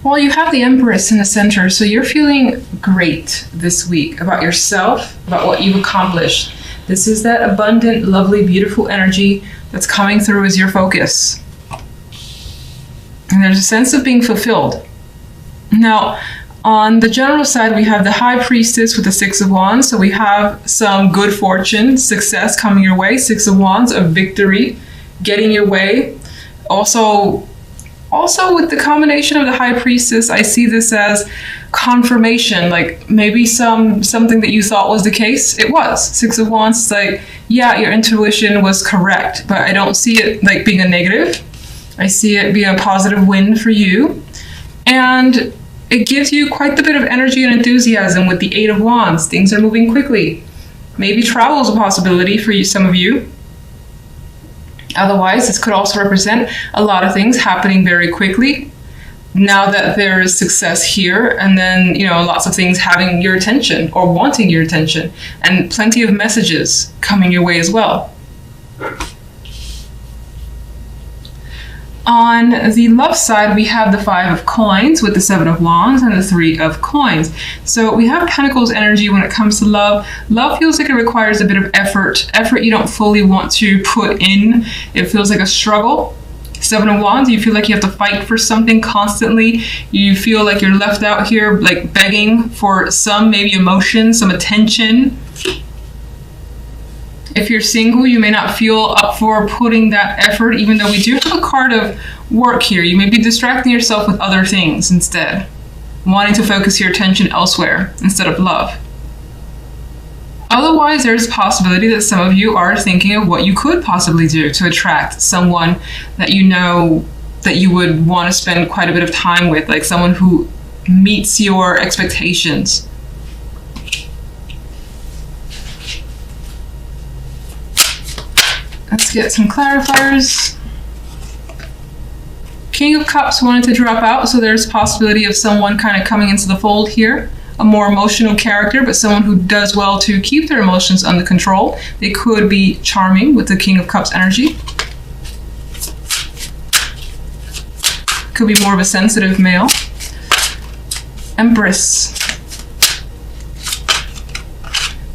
Well, you have the Empress in the center, so you're feeling great this week about yourself, about what you've accomplished. This is that abundant, lovely, beautiful energy that's coming through as your focus. And there's a sense of being fulfilled. Now, on the general side, we have the High Priestess with the Six of Wands. So we have some good fortune, success coming your way. Six of Wands, a victory, getting your way. Also with the combination of the High Priestess, I see this as confirmation, like maybe something that you thought was the case, it was. Six of Wands is like, yeah, your intuition was correct, but I don't see it like being a negative. I see it being a positive win for you. And it gives you quite a bit of energy and enthusiasm with the Eight of Wands. Things are moving quickly. Maybe travel is a possibility for you, some of you. Otherwise, this could also represent a lot of things happening very quickly now that there is success here, and then, you know, lots of things having your attention or wanting your attention, and plenty of messages coming your way as well. On the love side, we have the Five of Coins with the Seven of Wands and the Three of Coins. So we have Pentacles energy when it comes to love. Love feels like it requires a bit of effort you don't fully want to put in. It feels like a struggle. Seven of Wands, you feel like you have to fight for something constantly. You feel like you're left out here like begging for some maybe emotion, some attention. If you're single, you may not feel up for putting that effort, even though we do have a card of work here. You may be distracting yourself with other things instead, wanting to focus your attention elsewhere instead of love. Otherwise, there's a possibility that some of you are thinking of what you could possibly do to attract someone that you know that you would want to spend quite a bit of time with, like someone who meets your expectations. Let's get some clarifiers. King of Cups wanted to drop out, so there's a possibility of someone kind of coming into the fold here. A more emotional character, but someone who does well to keep their emotions under control. They could be charming with the King of Cups energy. Could be more of a sensitive male. Empress.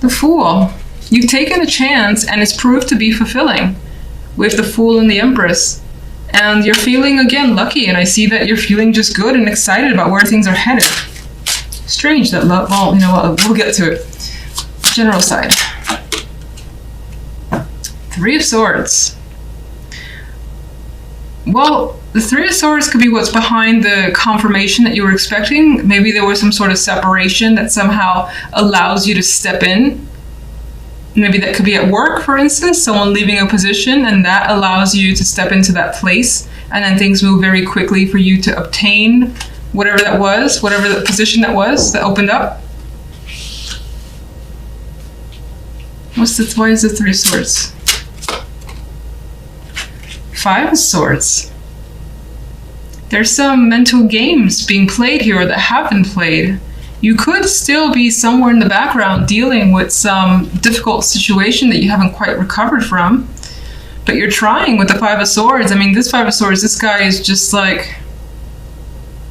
The Fool. You've taken a chance and it's proved to be fulfilling with the Fool and the Empress. And you're feeling, again, lucky. And I see that you're feeling just good and excited about where things are headed. Strange that love, well, you know what, we'll get to it. General side. Three of Swords. Well, the Three of Swords could be what's behind the confirmation that you were expecting. Maybe there was some sort of separation that somehow allows you to step in. Maybe that could be at work, for instance, someone leaving a position, and that allows you to step into that place, and then things move very quickly for you to obtain whatever that was, whatever the position that was that opened up. Why is the Three of Swords? Five of Swords. There's some mental games being played here that have been played. You could still be somewhere in the background dealing with some difficult situation that you haven't quite recovered from, but you're trying with the Five of Swords. I mean, this Five of Swords, this guy is just like,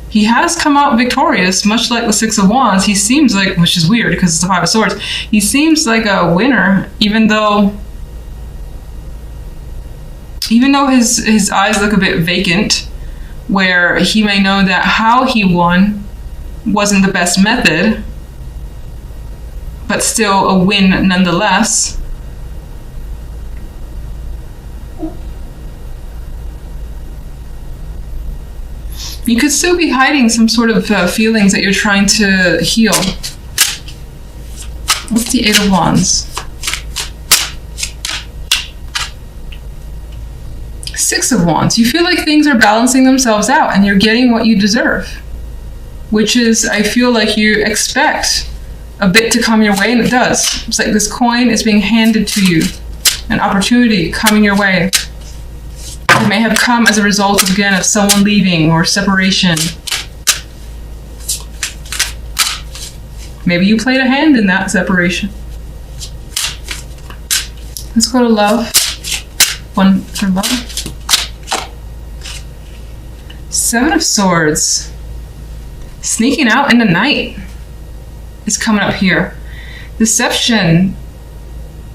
he has come out victorious, much like the Six of Wands. He seems like, which is weird because it's the Five of Swords, he seems like a winner, even though his eyes look a bit vacant, where he may know that how he won wasn't the best method, but still a win nonetheless. You could still be hiding some sort of feelings that you're trying to heal. What's the Eight of Wands? Six of Wands. You feel like things are balancing themselves out and you're getting what you deserve, which is, I feel like you expect a bit to come your way, and it does. It's like this coin is being handed to you, an opportunity coming your way. It may have come as a result of, again, of someone leaving or separation. Maybe you played a hand in that separation. Let's go to love. One for love. Seven of Swords. Sneaking out in the night is coming up here. Deception.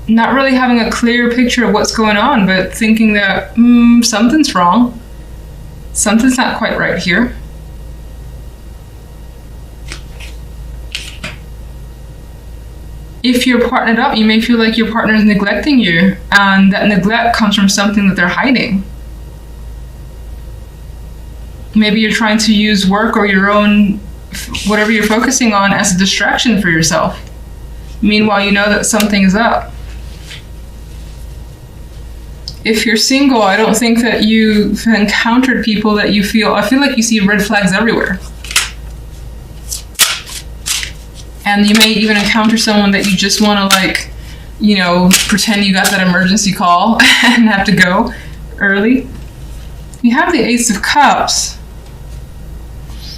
Not really having a clear picture of what's going on, but thinking that something's wrong. Something's not quite right here. If you're partnered up, you may feel like your partner is neglecting you, and that neglect comes from something that they're hiding. Maybe you're trying to use work or your own, whatever you're focusing on, as a distraction for yourself. Meanwhile, you know that something is up. If you're single, I don't think that you've encountered people that you feel, I feel like you see red flags everywhere. And you may even encounter someone that you just want to, like, you know, pretend you got that emergency call and have to go early. You have the Ace of Cups.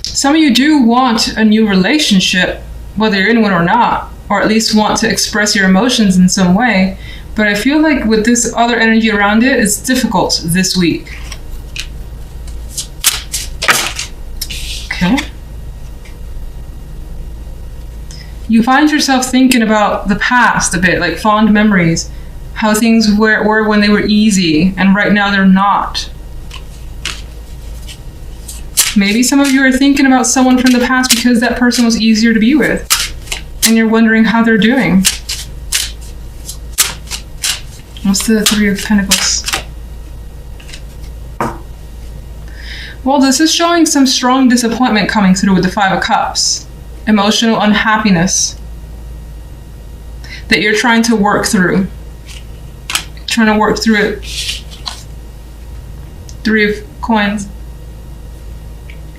Some of you do want a new relationship, whether you're in one or not, or at least want to express your emotions in some way. But I feel like with this other energy around it, it's difficult this week. Okay. You find yourself thinking about the past a bit, like fond memories, how things were when they were easy, and right now they're not. Maybe some of you are thinking about someone from the past because that person was easier to be with, and you're wondering how they're doing. What's the Three of Pentacles? Well, this is showing some strong disappointment coming through with the Five of Cups. Emotional unhappiness that you're trying to work through. Trying to work through it. Three of Coins.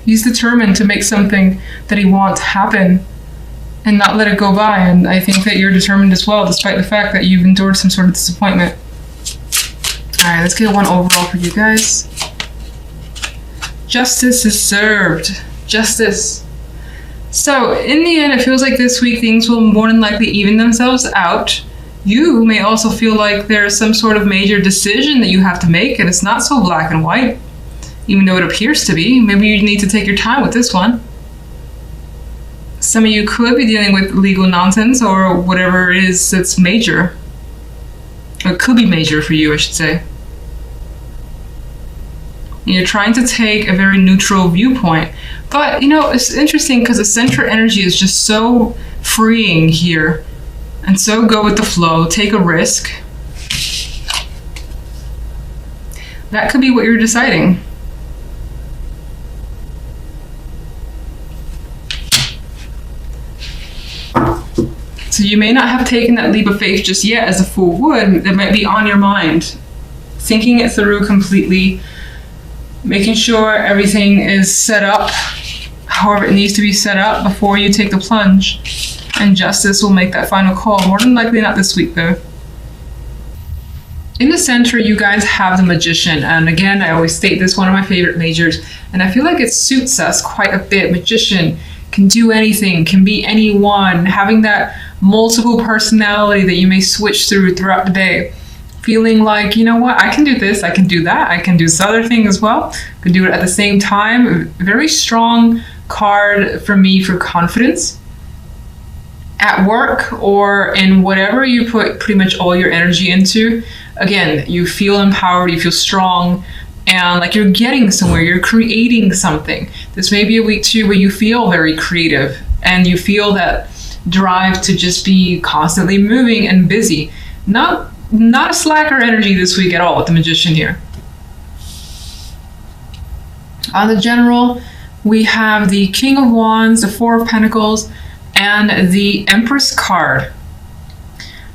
He's determined to make something that he wants happen and not let it go by. And I think that you're determined as well, despite the fact that you've endured some sort of disappointment. All right, let's get one overall for you guys. Justice is served. Justice. So in the end, it feels like this week things will more than likely even themselves out. You may also feel like there's some sort of major decision that you have to make, and it's not so black and white, even though it appears to be. Maybe you need to take your time with this one. Some of you could be dealing with legal nonsense or whatever it is that's major. Or it could be major for you, I should say. And you're trying to take a very neutral viewpoint. But, you know, it's interesting because the center energy is just so freeing here. And so go with the flow, take a risk. That could be what you're deciding. So you may not have taken that leap of faith just yet, as a Fool would. It might be on your mind. Thinking it through completely. Making sure everything is set up however it needs to be set up before you take the plunge. And justice will make that final call. More than likely not this week, though. In the center, you guys have the Magician. And again, I always state this, one of my favorite majors. And I feel like it suits us quite a bit. Magician can do anything, can be anyone. Having that multiple personality that you may switch throughout the day. Feeling like, you know what, I can do this, I can do that, I can do this other thing as well. I can do it at the same time. Very strong card for me for confidence. At work or in whatever you put pretty much all your energy into. Again, you feel empowered, you feel strong, and like you're getting somewhere, you're creating something. This may be a week too where you feel very creative and you feel that drive to just be constantly moving and busy. Not a slacker energy this week at all with the Magician here. On the general, we have the King of Wands, the Four of Pentacles, and the Empress card.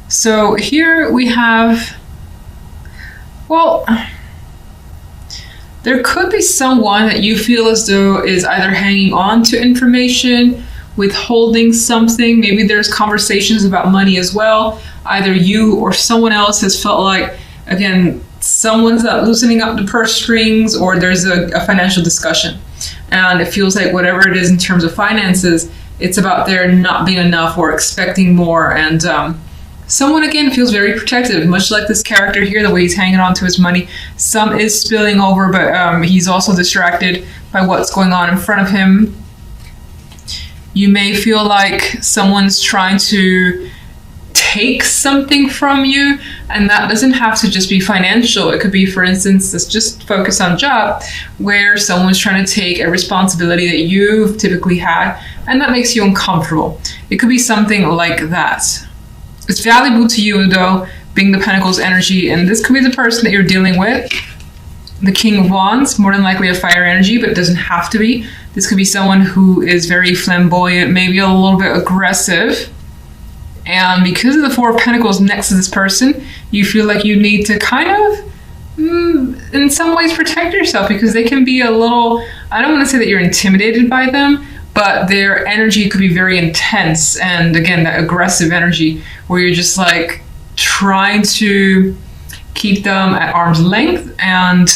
So here we have, well, there could be someone that you feel as though is either hanging on to information, withholding something. Maybe there's conversations about money as well. Either you or someone else has felt like, again, someone's loosening up the purse strings, or there's a financial discussion. And it feels like whatever it is in terms of finances, it's about there not being enough or expecting more. And someone, again, feels very protective, much like this character here, the way he's hanging on to his money. Some is spilling over, but he's also distracted by what's going on in front of him. You may feel like someone's trying to take something from you, and that doesn't have to just be financial. It could be, for instance, let's just focus on job, where someone's trying to take a responsibility that you've typically had, and that makes you uncomfortable. It could be something like that. It's valuable to you, though, being the Pentacles energy, and this could be the person that you're dealing with. The King of Wands, more than likely a fire energy, but it doesn't have to be. This could be someone who is very flamboyant, maybe a little bit aggressive. And because of the Four of Pentacles next to this person, you feel like you need to kind of, in some ways, protect yourself, because they can be a little, I don't want to say that you're intimidated by them, but their energy could be very intense. And again, that aggressive energy where you're just like trying to keep them at arm's length. And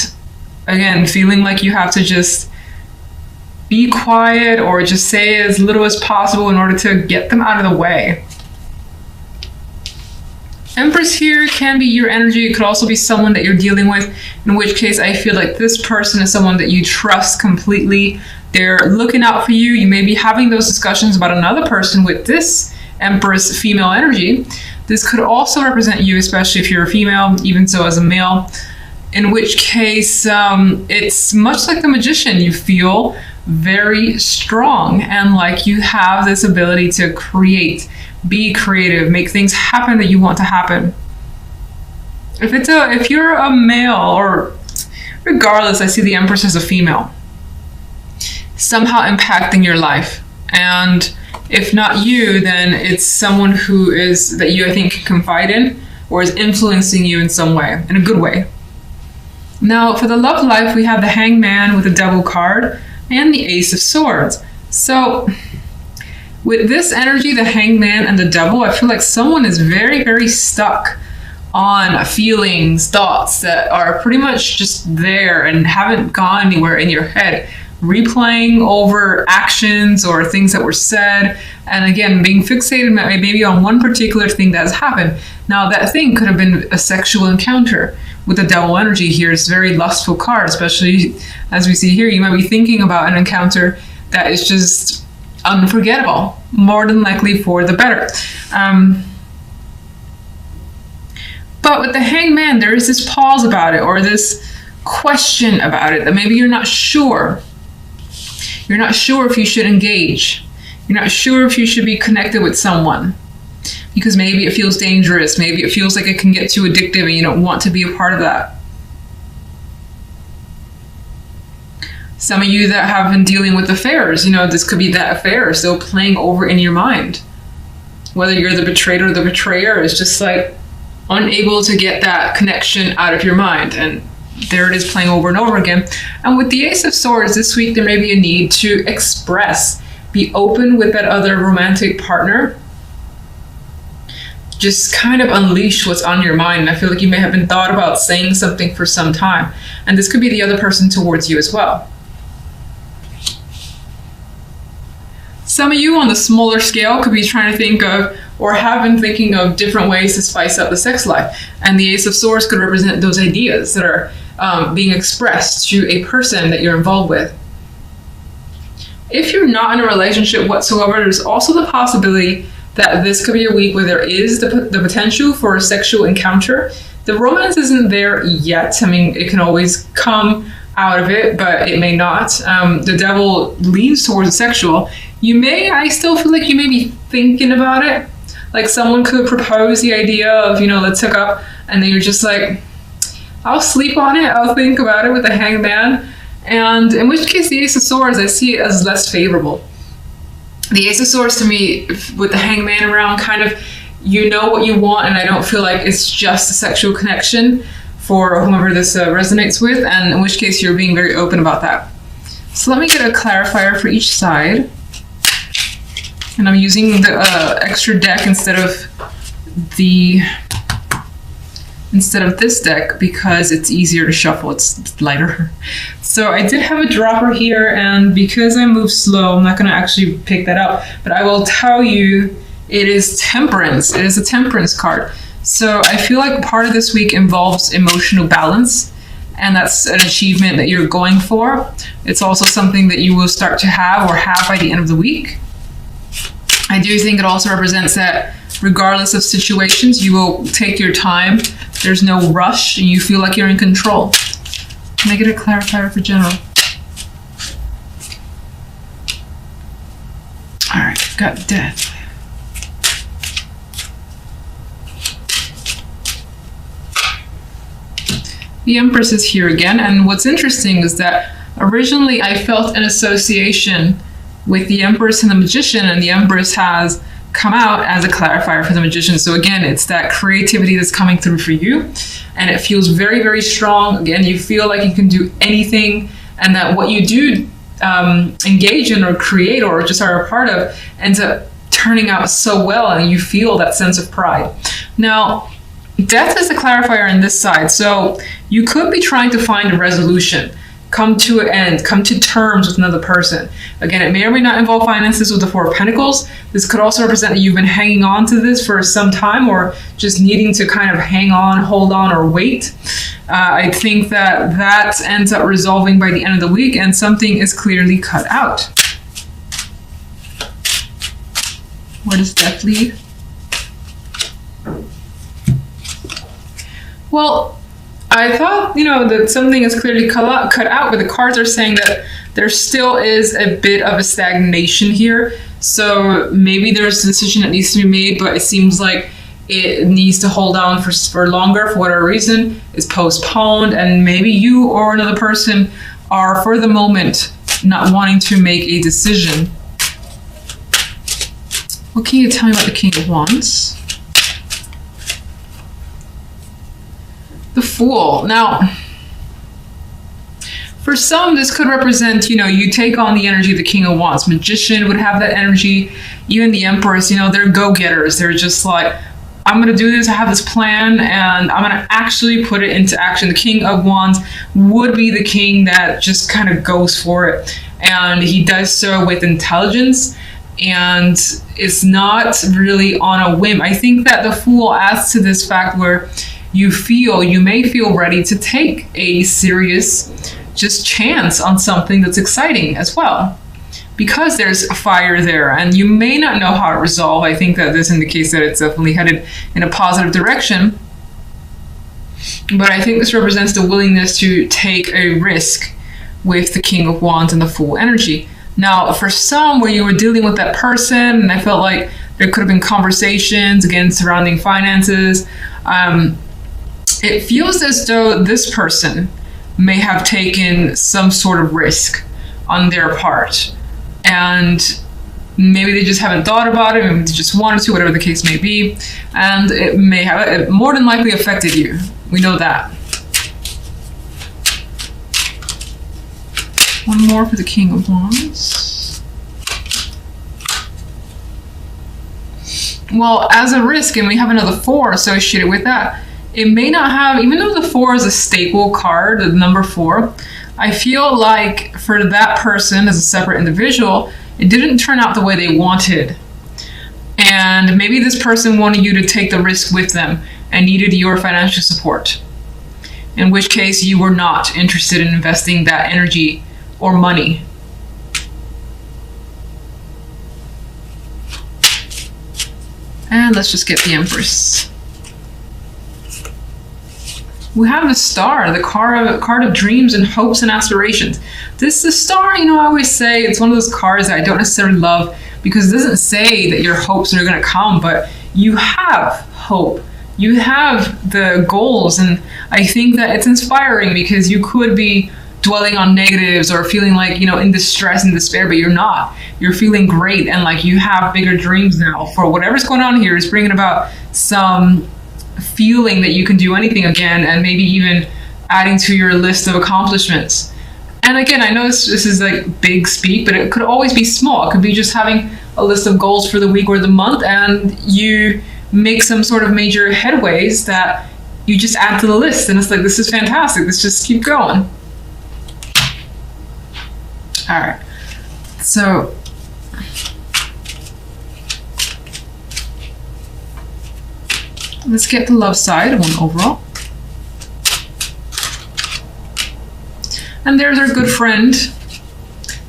again, feeling like you have to just be quiet or just say as little as possible in order to get them out of the way. Empress here can be your energy. It could also be someone that you're dealing with, in which case I feel like this person is someone that you trust completely. They're looking out for you. You may be having those discussions about another person with this Empress female energy. This could also represent you, especially if you're a female, even so as a male, in which case it's much like the Magician. You feel very strong and like you have this ability to create, be creative, make things happen that you want to happen. If you're a male, or regardless, I see the Empress as a female, somehow impacting your life. And if not you, then it's someone who is, that you, I think, can confide in, or is influencing you in some way, in a good way. Now, for the love life, we have the Hangman with the Devil card and the Ace of Swords. So with this energy, the Hangman and the Devil, I feel like someone is very, very stuck on feelings, thoughts that are pretty much just there and haven't gone anywhere in your head, replaying over actions or things that were said, and again, being fixated maybe on one particular thing that has happened. Now, that thing could have been a sexual encounter. With the Devil energy here, it's a very lustful card, especially as we see here. You might be thinking about an encounter that is just unforgettable, more than likely for the better. But with the Hangman, there is this pause about it, or this question about it, that maybe you're not sure. You're not sure if you should engage. You're not sure if you should be connected with someone, because maybe it feels dangerous. Maybe it feels like it can get too addictive and you don't want to be a part of that. Some of you that have been dealing with affairs, this could be that affair still playing over in your mind. Whether you're the betrayed or the betrayer, is just like unable to get that connection out of your mind. And there it is, playing over and over again. And with the Ace of Swords this week, there may be a need to express, be open with that other romantic partner. Just kind of unleash what's on your mind. And I feel like you may have been thought about saying something for some time. And this could be the other person towards you as well. Some of you on the smaller scale could be trying to think of, or have been thinking of, different ways to spice up the sex life. And the Ace of Swords could represent those ideas that are being expressed to a person that you're involved with. If you're not in a relationship whatsoever, there's also the possibility that this could be a week where there is the potential for a sexual encounter. The romance isn't there yet. I mean, it can always come out of it, but it may not. The Devil leans towards the sexual. I still feel like you may be thinking about it. Like someone could propose the idea of, let's hook up, and then you're just like, I'll sleep on it, I'll think about it, with the Hangman. And in which case, the Ace of Swords, I see it as less favorable. The Ace of Swords to me, with the Hangman around, kind of, what you want, and I don't feel like it's just a sexual connection for whomever this resonates with, and in which case you're being very open about that. So let me get a clarifier for each side. And I'm using the extra deck instead of this deck because it's easier to shuffle, it's lighter. So I did have a dropper here, and because I move slow, I'm not going to actually pick that up, but I will tell you it is Temperance. It is a Temperance card. So I feel like part of this week involves emotional balance, and that's an achievement that you're going for. It's also something that you will start to have or have by the end of the week. I do think it also represents that regardless of situations, you will take your time. There's no rush and you feel like you're in control. Can I get a clarifier for general? All right, got death. The Empress is here again, and what's interesting is that originally I felt an association with the Empress and the Magician, and the Empress has come out as a clarifier for the Magician. So again, it's that creativity that's coming through for you, and it feels very, very strong. Again, you feel like you can do anything, and that what you do engage in or create or just are a part of ends up turning out so well, and you feel that sense of pride. Now, death is the clarifier on this side, so you could be trying to find a resolution, come to an end, come to terms with another person. Again, it may or may not involve finances with the Four of Pentacles. This could also represent that you've been hanging on to this for some time, or just needing to kind of hang on, hold on, or wait. I think that that ends up resolving by the end of the week, and something is clearly cut out. Where does death lead? Well, I thought, that something is clearly cut out, but the cards are saying that there still is a bit of a stagnation here. So maybe there's a decision that needs to be made, but it seems like it needs to hold on for longer for whatever reason. It's postponed, and maybe you or another person are, for the moment, not wanting to make a decision. What can you tell me about the King of Wands? The Fool. Now, for some, this could represent, you take on the energy of the King of Wands. Magician would have that energy. Even the Empress, they're go-getters. They're just like, I'm going to do this. I have this plan, and I'm going to actually put it into action. The King of Wands would be the king that just kind of goes for it. And he does so with intelligence, and it's not really on a whim. I think that the Fool adds to this fact where you may feel ready to take a serious just chance on something that's exciting as well, because there's a fire there, and you may not know how to resolve. I think that this indicates that it's definitely headed in a positive direction, but I think this represents the willingness to take a risk with the King of Wands and the Fool energy. Now, for some, where you were dealing with that person, and I felt like there could have been conversations again surrounding finances, it feels as though this person may have taken some sort of risk on their part, and maybe they just haven't thought about it, maybe they just wanted to, whatever the case may be, and it more than likely affected you. We know that. One more for the King of Wands. Well, as a risk, and we have another 4 associated with that, it may not have, even though the 4 is a staple card, the number 4, I feel like for that person as a separate individual, it didn't turn out the way they wanted. And maybe this person wanted you to take the risk with them and needed your financial support, in which case you were not interested in investing that energy or money. And let's just get the Empress. We have the Star, the card of dreams and hopes and aspirations. The Star, I always say it's one of those cards that I don't necessarily love, because it doesn't say that your hopes are going to come, but you have hope. You have the goals, and I think that it's inspiring, because you could be dwelling on negatives or feeling like, in distress and despair, but you're not. You're feeling great, and like you have bigger dreams now for whatever's going on here is bringing about some feeling that you can do anything again, and maybe even adding to your list of accomplishments. And again, I know this is like big speak, but it could always be small. It could be just having a list of goals for the week or the month, and you make some sort of major headways that you just add to the list, and it's like, this is fantastic, let's just keep going. All right, so let's get the love side, one overall. And there's our good friend,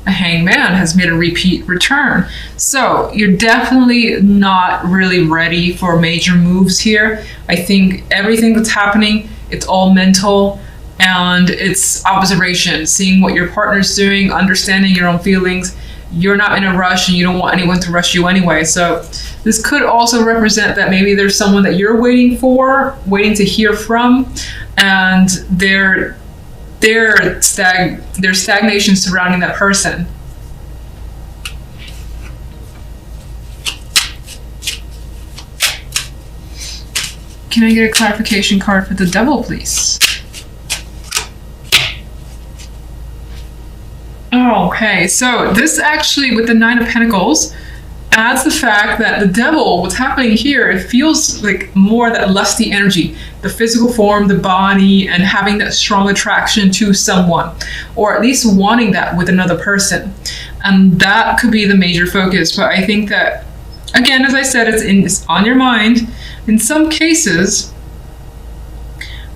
a Hangman has made a repeat return. So you're definitely not really ready for major moves here. I think everything that's happening, it's all mental, and it's observation, seeing what your partner's doing, understanding your own feelings. You're not in a rush and you don't want anyone to rush you anyway. So this could also represent that maybe there's someone that you're waiting to hear from, and there's stagnation surrounding that person. Can I get a clarification card for the Devil, please? Okay, so this actually, with the Nine of Pentacles, adds the fact that the Devil, what's happening here, it feels like more that lusty energy, the physical form, the body, and having that strong attraction to someone, or at least wanting that with another person. And that could be the major focus. But I think that, again, as I said, it's on your mind. In some cases,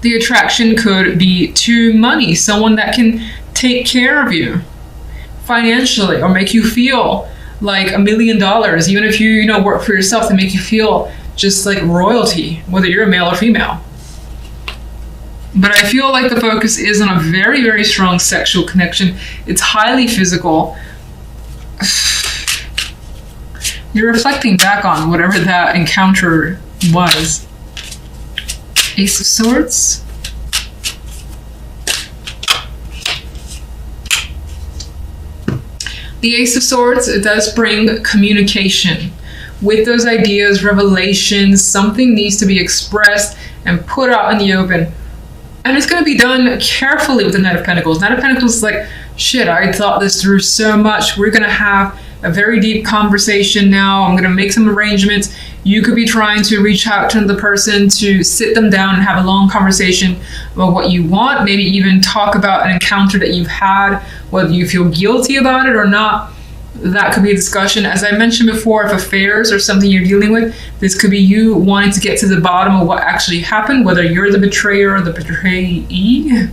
the attraction could be to money, someone that can take care of you financially or make you feel like $1 million, even if you work for yourself, to make you feel just like royalty, whether you're a male or female. But I feel like the focus is on a very, very strong sexual connection. It's highly physical. You're reflecting back on whatever that encounter was. Ace of Swords. The Ace of Swords, it does bring communication. With those ideas, revelations, something needs to be expressed and put out in the open. And it's going to be done carefully with the Knight of Pentacles. Knight of Pentacles is like, shit, I thought this through so much. We're going to have a very deep conversation now. I'm going to make some arrangements. You could be trying to reach out to the person to sit them down and have a long conversation about what you want, maybe even talk about an encounter that you've had, whether you feel guilty about it or not. That could be a discussion. As I mentioned before, if affairs are something you're dealing with, this could be you wanting to get to the bottom of what actually happened, whether you're the betrayer or the betrayee,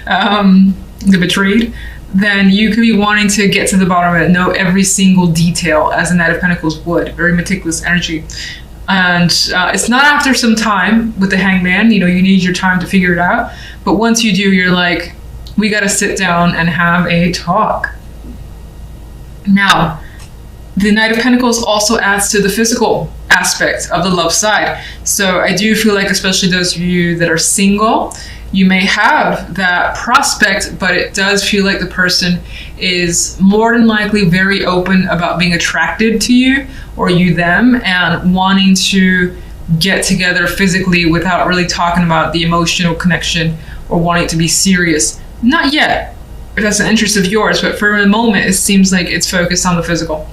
the betrayed. Then you could be wanting to get to the bottom of it, know every single detail, as a Knight of Pentacles would. Very meticulous energy. And it's not after some time with the Hangman, you need your time to figure it out. But once you do, you're like, we got to sit down and have a talk. Now, the Knight of Pentacles also adds to the physical aspect of the love side. So I do feel like, especially those of you that are single, you may have that prospect, but it does feel like the person is more than likely very open about being attracted to you or you them, and wanting to get together physically without really talking about the emotional connection or wanting to be serious. Not yet, if that's an interest of yours, but for a moment it seems like it's focused on the physical.